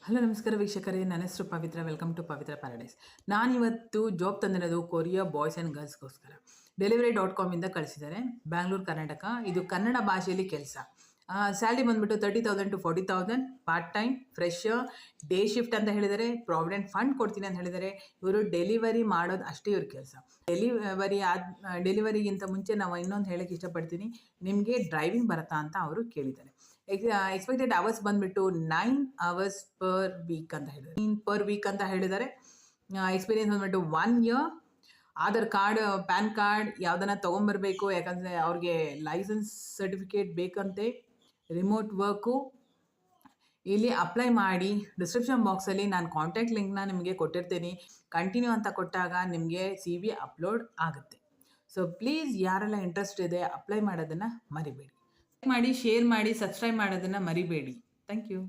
Hello ನಮಸ್ಕಾರ ವೀಕ್ಷಕರೇ, ನನ್ನ ಹೆಸರು Pavitra. Welcome to Pavitra paradise. ನಾನಿವತ್ತು ಜಾಬ್ ತಂದಿರೋದು ಕೊರಿಯಾ ಬಾಯ್ಸ್ ಆ್ಯಂಡ್ ಗರ್ಲ್ಸ್ಗೋಸ್ಕರ. Delivery.com ಇಂದ ಕಳಿಸಿದ್ದಾರೆ, ಬ್ಯಾಂಗ್ಳೂರು ಕರ್ನಾಟಕ. ಇದು ಕನ್ನಡ ಭಾಷೆಯಲ್ಲಿ ಕೆಲಸ. ಸ್ಯಾಲ್ರಿ ಬಂದುಬಿಟ್ಟು 30,000 to 40,000, part time, fresher, day shift ಅಂತ ಹೇಳಿದರೆ, ಪ್ರಾವಿಡೆಂಟ್ ಫಂಡ್ ಕೊಡ್ತೀನಿ ಅಂತ ಹೇಳಿದರೆ. ಇವರು ಡೆಲಿವರಿ ಮಾಡೋದು ಅಷ್ಟೇ ಇವ್ರ ಕೆಲಸ. ಡೆಲಿವರಿಗಿಂತ ಮುಂಚೆ ನಾವು ಇನ್ನೊಂದು ಹೇಳೋಕ್ಕೆ ಇಷ್ಟಪಡ್ತೀನಿ, ನಿಮಗೆ ಡ್ರೈವಿಂಗ್ ಬರುತ್ತಾ ಅಂತ ಅವರು ಕೇಳಿದ್ದಾರೆ. ಎಕ್ಸ್ಪೆಕ್ಟೆಡ್ ಅವರ್ಸ್ ಬಂದುಬಿಟ್ಟು 9 hours ಪರ್ ವೀಕ್ ಅಂತ ಹೇಳಿದ್ದಾರೆ. ಎಕ್ಸ್ಪೀರಿಯನ್ಸ್ ಬಂದುಬಿಟ್ಟು 1 year. Aadhaar card, PAN card ಯಾವುದನ್ನ ತೊಗೊಂಬರ್ಬೇಕು, ಯಾಕಂದರೆ ಅವ್ರಿಗೆ ಲೈಸೆನ್ಸ್ ಸರ್ಟಿಫಿಕೇಟ್ ಬೇಕಂತೆ. Remote work. ಇಲ್ಲಿ ಅಪ್ಲೈ ಮಾಡಿ. ಡಿಸ್ಕ್ರಿಪ್ಷನ್ ಬಾಕ್ಸಲ್ಲಿ ನಾನು ಕಾಂಟ್ಯಾಕ್ಟ್ ಲಿಂಕ್ನ ನಿಮಗೆ ಕೊಟ್ಟಿರ್ತೀನಿ. ಕಂಟಿನ್ಯೂ ಅಂತ ಕೊಟ್ಟಾಗ ನಿಮಗೆ CV ಅಪ್ಲೋಡ್ ಆಗುತ್ತೆ. ಸೊ ಪ್ಲೀಸ್ ಯಾರೆಲ್ಲ ಇಂಟ್ರೆಸ್ಟ್ ಇದೆ ಅಪ್ಲೈ ಮಾಡೋದನ್ನು ಮರಿಬೇಡಿ. ಲೈಕ್ ಮಾಡಿ, ಶೇರ್ ಮಾಡಿ, ಸಬ್ಸ್ಕ್ರೈಬ್ ಮಾಡೋದನ್ನು ಮರಿಬೇಡಿ. Thank you.